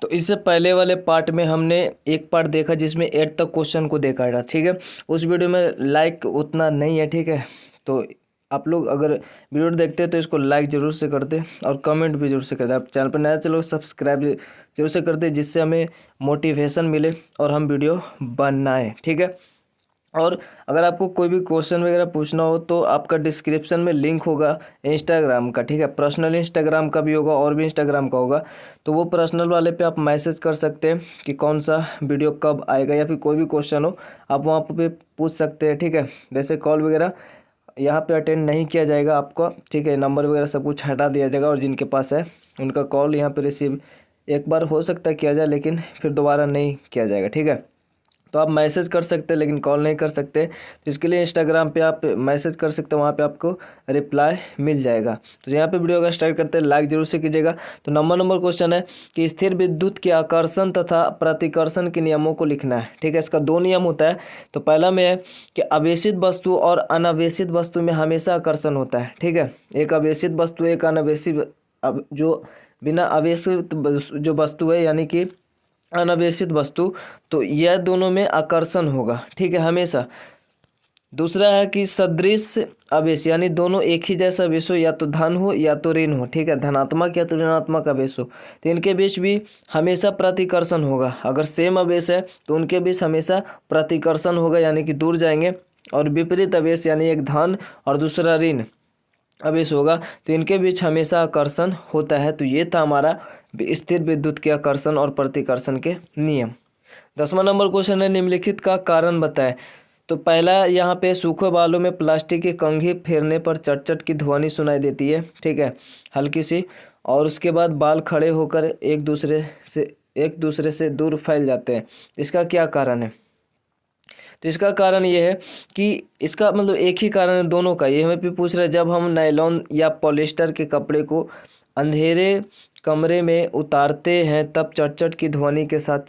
तो इससे पहले वाले पार्ट में हमने एक पार्ट देखा जिसमें 8 तक क्वेश्चन को देखा था, ठीक है। उस वीडियो में लाइक उतना नहीं है, ठीक है। तो आप लोग अगर वीडियो देखते हैं तो इसको लाइक जरूर से कर दे और कमेंट भी जरूर से कर दे। आप चैनल पर नया चलो सब्सक्राइब जरूर से कर दे, जिससे हमें मोटिवेशन मिले और हम वीडियो बनाएं, ठीक है। और अगर आपको कोई भी क्वेश्चन वगैरह पूछना हो तो आपका डिस्क्रिप्शन में लिंक होगा इंस्टाग्राम का, ठीक है। पर्सनल इंस्टाग्राम का भी होगा और भी इंस्टाग्राम का होगा, तो वो पर्सनल वाले पे आप मैसेज कर सकते हैं कि कौन सा वीडियो कब आएगा, या फिर कोई भी क्वेश्चन हो आप वहाँ पे पूछ सकते हैं, ठीक है। जैसे कॉल वगैरह यहाँ पे अटेंड नहीं किया जाएगा आपका, ठीक है। नंबर वगैरह सब कुछ हटा दिया जाएगा और जिनके पास है उनका कॉल यहाँ पे रिसीव एक बार हो सकता है किया जाए, लेकिन फिर दोबारा नहीं किया जाएगा, ठीक है। तो आप मैसेज कर सकते हैं लेकिन कॉल नहीं कर सकते, तो इसके लिए इंस्टाग्राम पे आप मैसेज कर सकते हैं, वहाँ पे आपको रिप्लाई मिल जाएगा। तो यहाँ पे वीडियो का स्टार्ट करते हैं, लाइक जरूर से कीजिएगा। तो नंबर क्वेश्चन है कि स्थिर विद्युत के आकर्षण तथा प्रतिकर्षण के नियमों को लिखना है, ठीक है। इसका 2 नियम होता है। तो पहला में है कि आवेशित वस्तु और अनावेशित वस्तु में हमेशा आकर्षण होता है, ठीक है। एक आवेशित वस्तु एक अनावेशित, अब जो बिना आवेशित जो वस्तु है यानी कि अनावेशित वस्तु, तो यह दोनों में आकर्षण होगा, ठीक है, हमेशा। दूसरा है कि सदृश आवेश, यानी दोनों एक ही जैसा आवेश हो, या तो धन हो या तो ऋण हो, ठीक है, धनात्मक या तो ऋणात्मक आवेश हो, तो इनके बीच भी हमेशा प्रतिकर्षण होगा। अगर सेम आवेश है तो उनके बीच हमेशा प्रतिकर्षण होगा, यानी कि दूर जाएंगे। और विपरीत आवेश यानी एक धन और दूसरा ऋण आवेश होगा तो इनके बीच हमेशा आकर्षण होता है। तो ये था हमारा स्थिर विद्युत के आकर्षण और प्रतिकर्षण के नियम। 10वां नंबर क्वेश्चन है निम्नलिखित का कारण बताएं। तो पहला यहाँ पे सूखे बालों में प्लास्टिक की कंघी फेरने पर चट चट की ध्वनि सुनाई देती है, ठीक है, हल्की सी, और उसके बाद बाल खड़े होकर एक दूसरे से दूर फैल जाते हैं। इसका क्या कारण है? तो इसका कारण ये है कि इसका मतलब एक ही कारण है दोनों का। ये हमें भी पूछ रहा है, जब हम नायलॉन या पॉलिस्टर के कपड़े को अंधेरे कमरे में उतारते हैं तब चट-चट की ध्वनि के साथ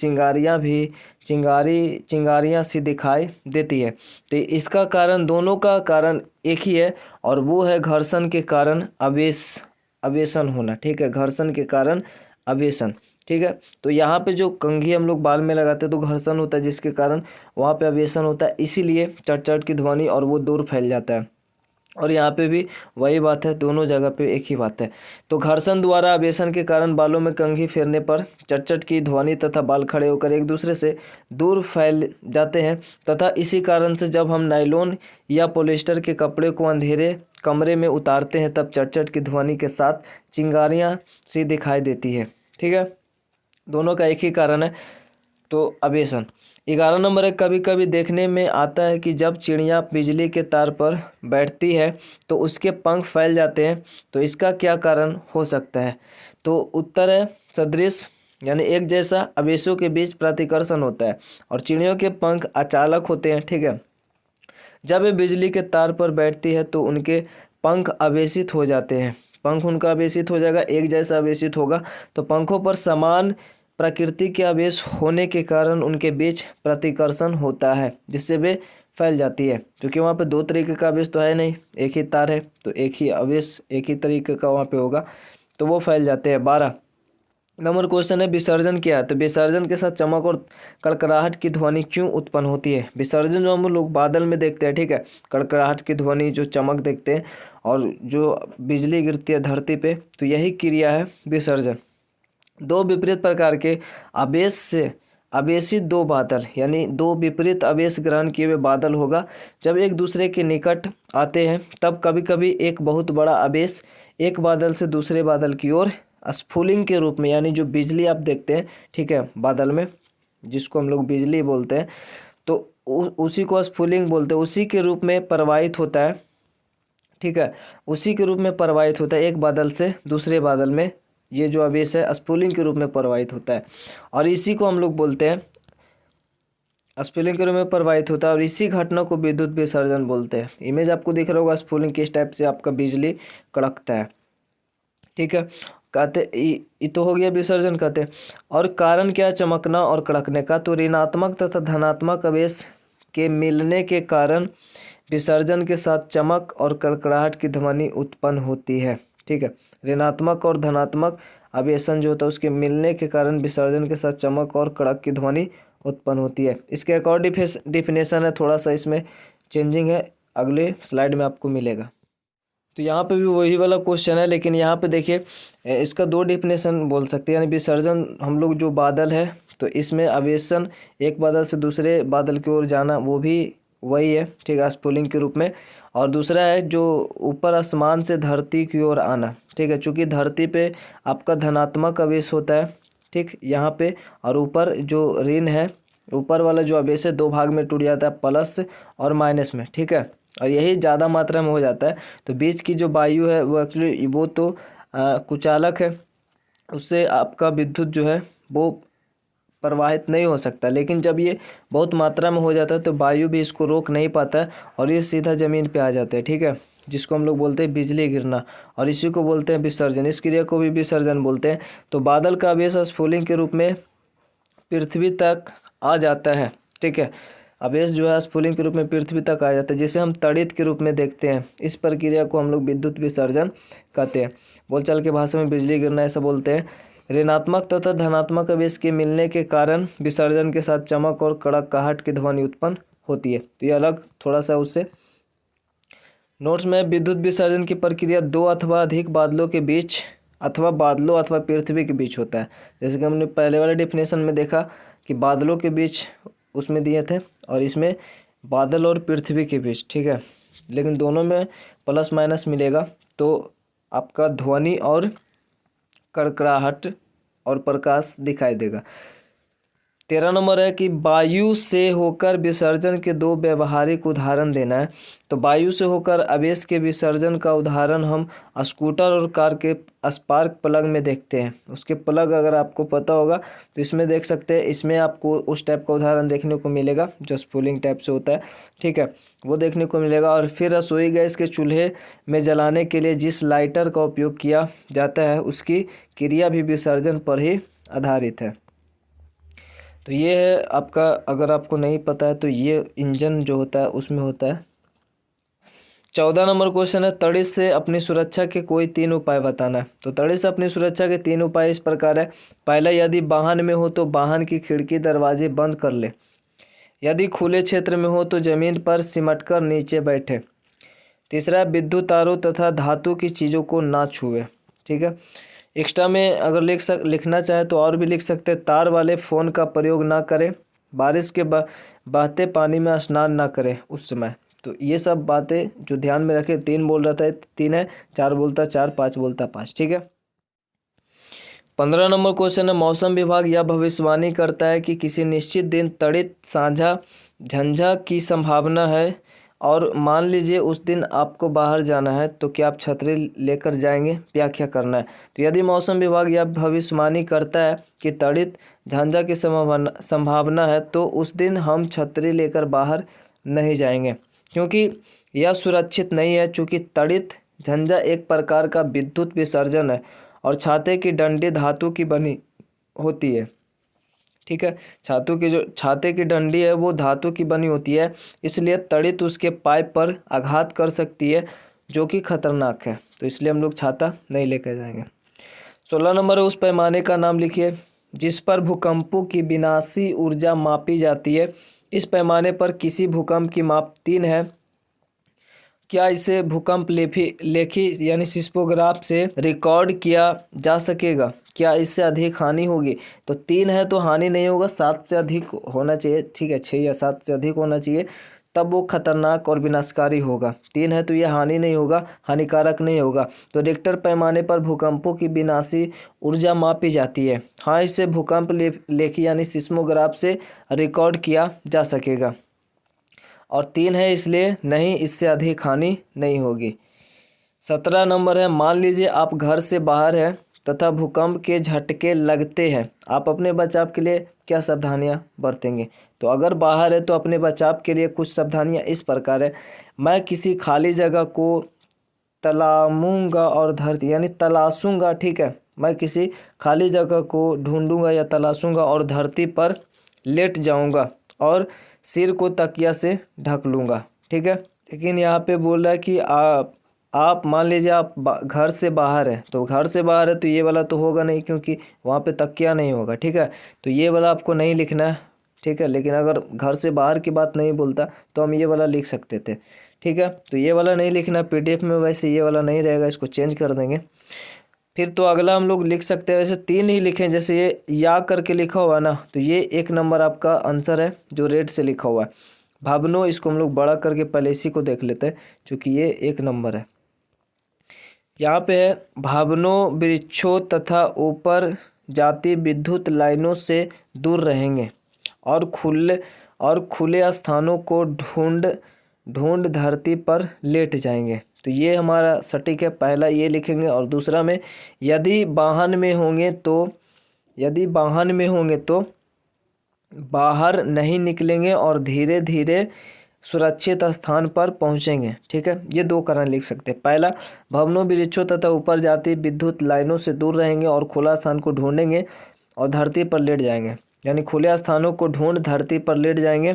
चिंगारियां सी दिखाई देती है। तो इसका कारण, दोनों का कारण एक ही है, और वो है घर्षण के कारण आवेशन होना, ठीक है, घर्षण के कारण आवेशन, ठीक है। तो यहाँ पे जो कंघी हम लोग बाल में लगाते हैं तो घर्षण होता है, जिसके कारण वहाँ पे आवेशन होता है, इसीलिए चट-चट की ध्वनि और वो दूर फैल जाता है। और यहाँ पे भी वही बात है, दोनों जगह पे एक ही बात है। तो घर्षण द्वारा आवेशन के कारण बालों में कंघी फेरने पर चट-चट की ध्वनि तथा बाल खड़े होकर एक दूसरे से दूर फैल जाते हैं, तथा इसी कारण से जब हम नायलॉन या पॉलिस्टर के कपड़े को अंधेरे कमरे में उतारते हैं तब चट-चट की ध्वनि के साथ चिंगारियाँ सी दिखाई देती है, ठीक है। दोनों का एक ही कारण है, तो आवेशन। 11 नंबर है, कभी कभी देखने में आता है कि जब चिड़िया बिजली के तार पर बैठती है तो उसके पंख फैल जाते हैं, तो इसका क्या कारण हो सकता है? तो उत्तर है सदृश, यानी एक जैसा आवेशों के बीच प्रतिकर्षण होता है, और चिड़ियों के पंख अचालक होते हैं, ठीक है। जब वे बिजली के तार पर बैठती है तो उनके पंख आवेशित हो जाते हैं, पंख उनका आवेशित हो जाएगा, एक जैसा आवेशित होगा, तो पंखों पर समान प्रकृति के आवेश होने के कारण उनके बीच प्रतिकर्षण होता है, जिससे वे फैल जाती है। क्योंकि वहाँ पे 2 तरीके का आवेश तो है नहीं, एक ही तार है, तो एक ही आवेश एक ही तरीके का वहाँ पे होगा, तो वो फैल जाते हैं। 12 नंबर क्वेश्चन है विसर्जन क्या है? तो विसर्जन के साथ चमक और कड़कड़ाहट की ध्वनि क्यों उत्पन्न होती है? विसर्जन जो हम लोग बादल में देखते हैं, ठीक है, कड़कड़ाहट की ध्वनि, जो चमक देखते हैं, और जो बिजली गिरती है धरती पे, तो यही क्रिया है विसर्जन। 2 विपरीत प्रकार के आवेश से आवेशित 2 बादल, यानी 2 विपरीत आवेश ग्रहण किए हुए बादल होगा, जब एक दूसरे के निकट आते हैं तब कभी कभी एक बहुत बड़ा आवेश एक बादल से दूसरे बादल की ओर स्फुलिंग के रूप में, यानी जो बिजली आप देखते हैं, ठीक है, बादल में, जिसको हम लोग बिजली बोलते हैं, तो उसी को स्फुलिंग बोलते हैं, उसी के रूप में प्रवाहित होता है, ठीक है, उसी के रूप में प्रवाहित होता है एक बादल से दूसरे बादल में। ये जो आवेश है स्फुलिंग के रूप में प्रवाहित होता है, और इसी को हम लोग बोलते हैं, स्फुलिंग के रूप में प्रवाहित होता है, और इसी घटना को विद्युत विसर्जन बोलते हैं। इमेज आपको दिख रहा होगा स्फुलिंग किस टाइप से आपका बिजली कड़कता है, ठीक है। कहते ये तो हो गया विसर्जन कहते हैं। और कारण क्या चमकना और कड़कने का? तो ऋणात्मक तथा धनात्मक आवेश के मिलने के कारण विसर्जन के साथ चमक और कड़कड़ाहट की ध्वनि उत्पन्न होती है, ठीक है। ऋणात्मक और धनात्मक अवेशन जो होता है उसके मिलने के कारण विसर्जन के साथ चमक और कड़क की ध्वनि उत्पन्न होती है। इसके एक और डिफिनेशन है, थोड़ा सा इसमें चेंजिंग है, अगले स्लाइड में आपको मिलेगा। तो यहाँ पे भी वही वाला क्वेश्चन है, लेकिन यहाँ पे देखिए इसका दो डिफिनेशन बोल सकते हैं। यानी विसर्जन हम लोग जो बादल है तो इसमें अवेशन एक बादल से दूसरे बादल की ओर जाना, वो भी वही है, ठीक है, स्फुलिंग के रूप में। और दूसरा है जो ऊपर आसमान से धरती की ओर आना, ठीक है, चूँकि धरती पे आपका धनात्मक आवेश होता है, ठीक, यहाँ पे, और ऊपर जो ऋण है, ऊपर वाला जो आवेश है दो भाग में टूट जाता है, प्लस और माइनस में, ठीक है, और यही ज़्यादा मात्रा में हो जाता है। तो बीच की जो वायु है वो एक्चुअली वो तो कुचालक है, उससे आपका विद्युत जो है वो प्रवाहित नहीं हो सकता। लेकिन जब ये बहुत मात्रा में हो जाता है तो वायु भी इसको रोक नहीं पाता है और ये सीधा ज़मीन पे आ जाता है, ठीक है, जिसको हम लोग बोलते हैं बिजली गिरना, और इसी को बोलते हैं विसर्जन। इस क्रिया को भी विसर्जन बोलते हैं। तो बादल का आवेश स्फुलिंग के रूप में पृथ्वी तक आ जाता है, ठीक है, आवेश जो है स्फुलिंग के रूप में पृथ्वी तक आ जाता है, जिसे हम तड़ित के रूप में देखते हैं। इस प्रक्रिया को हम लोग विद्युत विसर्जन कहते हैं। बोलचाल की भाषा में बिजली गिरना ऐसा बोलते हैं। ऋणात्मक तथा धनात्मक आवेश के मिलने के कारण विसर्जन के साथ चमक और कड़कगाहट की ध्वनि उत्पन्न होती है। तो ये अलग थोड़ा सा उससे नोट्स में विद्युत विसर्जन की प्रक्रिया दो अथवा अधिक बादलों के बीच अथवा बादलों अथवा पृथ्वी के बीच होता है। जैसे कि हमने पहले वाले डिफिनेशन में देखा कि बादलों के बीच उसमें दिए थे, और इसमें बादल और पृथ्वी के बीच, ठीक है, लेकिन दोनों में प्लस माइनस मिलेगा तो आपका ध्वनि और कड़कड़ाहट और प्रकाश दिखाई देगा। 13 नंबर है कि वायु से होकर विसर्जन के दो व्यवहारिक उदाहरण देना है। तो वायु से होकर आवेश के विसर्जन का उदाहरण हम स्कूटर और कार के स्पार्क प्लग में देखते हैं। उसके प्लग अगर आपको पता होगा तो इसमें देख सकते हैं, इसमें आपको उस टाइप का उदाहरण देखने को मिलेगा जो स्फुलिंग टाइप से होता है, ठीक है, वो देखने को मिलेगा। और फिर रसोई गैस के चूल्हे में जलाने के लिए जिस लाइटर का उपयोग किया जाता है उसकी क्रिया भी विसर्जन पर ही आधारित है। तो ये है आपका, अगर आपको नहीं पता है तो ये इंजन जो होता है उसमें होता है। 14 नंबर क्वेश्चन है, तड़ित से अपनी सुरक्षा के कोई 3 उपाय बताना है। तो तड़ित से अपनी सुरक्षा के 3 उपाय इस प्रकार है। पहला, यदि वाहन में हो तो वाहन की खिड़की दरवाजे बंद कर ले। यदि खुले क्षेत्र में हो तो जमीन पर सिमटकर नीचे बैठे। तीसरा, विद्युत तारों तथा धातु की चीज़ों को ना छुए, ठीक है। एक्स्ट्रा में अगर लिखना चाहे तो और भी लिख सकते हैं। तार वाले फ़ोन का प्रयोग ना करें। बारिश के बहते पानी में स्नान ना करें उस समय। तो ये सब बातें जो ध्यान में रखें। 3 बोल रहा था 3 है, 4 बोलता 4, 5 बोलता 5, ठीक है। 15 नंबर क्वेश्चन है, मौसम विभाग यह भविष्यवाणी करता है कि किसी निश्चित दिन तड़ित साझा झंझा की संभावना है और मान लीजिए उस दिन आपको बाहर जाना है तो क्या आप छतरी लेकर जाएंगे? व्याख्या करना है। तो यदि मौसम विभाग यह भविष्यवाणी करता है कि तड़ित झंझा की संभावना है तो उस दिन हम छतरी लेकर बाहर नहीं जाएंगे, क्योंकि यह सुरक्षित नहीं है। चूँकि तड़ित झंझा एक प्रकार का विद्युत विसर्जन है और छाते की डंडी धातु की बनी होती है, ठीक है। छाते की डंडी है वो धातु की बनी होती है, इसलिए तड़ित उसके पाइप पर आघात कर सकती है जो कि खतरनाक है। तो इसलिए हम लोग छाता नहीं लेकर जाएंगे। 16 नंबर है, उस पैमाने का नाम लिखिए जिस पर भूकंपों की विनाशी ऊर्जा मापी जाती है। इस पैमाने पर किसी भूकंप की माप 3 है। क्या इसे भूकंप लेखी यानी सिस्मोग्राफ से रिकॉर्ड किया जा सकेगा? क्या इससे अधिक हानि होगी? तो 3 है तो हानि नहीं होगा, 7 से अधिक होना चाहिए, ठीक है, 6 या 7 से अधिक होना चाहिए, तब वो खतरनाक और विनाशकारी होगा। 3 है तो ये हानि नहीं होगा, हानिकारक नहीं होगा। तो रिक्टर पैमाने पर भूकंपों की विनाशी ऊर्जा मापी जाती है। हाँ, इसे भूकंप लेखी यानी सिस्मोग्राफ से रिकॉर्ड किया जा सकेगा। और 3 है इसलिए नहीं, इससे अधिक हानि नहीं होगी। 17 नंबर है, मान लीजिए आप घर से बाहर हैं तथा भूकंप के झटके लगते हैं, आप अपने बचाव के लिए क्या सावधानियां बरतेंगे? तो अगर बाहर है तो अपने बचाव के लिए कुछ सावधानियां इस प्रकार है। मैं किसी खाली जगह को तलामूंगा और धरती यानी तलाशूंगा, ठीक है, मैं किसी खाली जगह को ढूंढूंगा या तलाशूंगा और धरती पर लेट जाऊंगा और सिर को तकिया से ढक लूँगा, ठीक है। लेकिन यहाँ पे बोल रहा है कि आप मान लीजिए आप घर से बाहर है, तो घर से बाहर है तो ये वाला तो होगा नहीं क्योंकि वहाँ पे तकिया नहीं होगा, ठीक है। तो ये वाला आपको नहीं लिखना है, ठीक है। लेकिन अगर घर से बाहर की बात नहीं बोलता तो हम ये वाला लिख सकते थे, ठीक है। तो ये वाला नहीं लिखना पीडीएफ में, वैसे ये वाला नहीं रहेगा, इसको चेंज कर देंगे। फिर तो अगला हम लोग लिख सकते हैं, वैसे 3 ही लिखें, जैसे ये या करके लिखा हुआ है ना, तो ये 1 नंबर आपका आंसर है जो रेड से लिखा हुआ है। भावनो, इसको हम लोग बड़ा करके पहले इसी को देख लेते हैं क्योंकि ये 1 नंबर है। यहाँ पे है भावनो वृक्षों तथा ऊपर जाती विद्युत लाइनों से दूर रहेंगे और खुले स्थानों को ढूंढ ढूंढ धरती पर लेट जाएंगे। तो ये हमारा सटीक है, पहला ये लिखेंगे। और दूसरा में यदि वाहन में होंगे तो बाहर नहीं निकलेंगे और धीरे धीरे सुरक्षित स्थान पर पहुंचेंगे, ठीक है। ये 2 कारण लिख सकते हैं। पहला, भवनों वृक्षों तथा ऊपर जाती विद्युत लाइनों से दूर रहेंगे और खुला स्थान को ढूंढेंगे और धरती पर लेट जाएंगे, यानी खुले स्थानों को ढूंढ धरती पर लेट जाएंगे,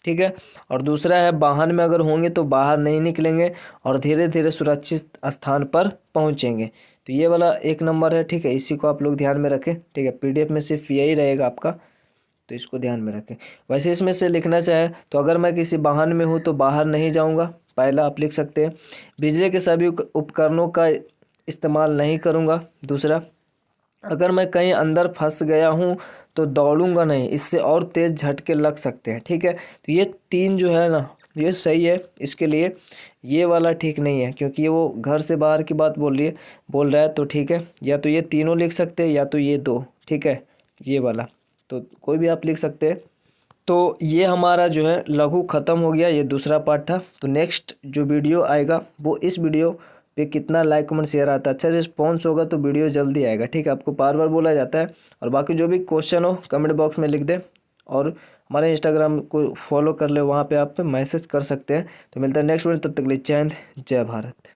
ठीक है। और दूसरा है वाहन में अगर होंगे तो बाहर नहीं निकलेंगे और धीरे धीरे सुरक्षित स्थान पर पहुंचेंगे। तो ये वाला 1 नंबर है, ठीक है। इसी को आप लोग ध्यान में रखें, ठीक है। पीडीएफ में सिर्फ यही रहेगा आपका, तो इसको ध्यान में रखें। वैसे इसमें से लिखना चाहे तो अगर मैं किसी वाहन में हूँ तो बाहर नहीं जाऊँगा, पहला आप लिख सकते हैं। बिजली के सभी उपकरणों का इस्तेमाल नहीं करूँगा, दूसरा। अगर मैं कहीं अंदर फंस गया हूँ तो दौड़ूंगा नहीं, इससे और तेज़ झटके लग सकते हैं, ठीक है। तो ये 3 जो है ना, ये सही है। इसके लिए ये वाला ठीक नहीं है क्योंकि ये वो घर से बाहर की बात बोल रहा है, तो ठीक है। या तो ये तीनों लिख सकते हैं या तो ये 2, ठीक है, ये वाला। तो कोई भी आप लिख सकते हैं। तो ये हमारा जो है लघु ख़त्म हो गया, ये दूसरा पार्ट था। तो नेक्स्ट जो वीडियो आएगा वो इस वीडियो पे कितना लाइक कमेंट शेयर आता है, अच्छा रिस्पॉन्स होगा तो वीडियो जल्दी आएगा, ठीक है। आपको बार बार बोला जाता है। और बाकी जो भी क्वेश्चन हो कमेंट बॉक्स में लिख दे और हमारे इंस्टाग्राम को फॉलो कर ले, वहाँ पे आप मैसेज कर सकते हैं। तो मिलता है नेक्स्ट वीडियो, तब तक के लिए जय हिंद, जय भारत।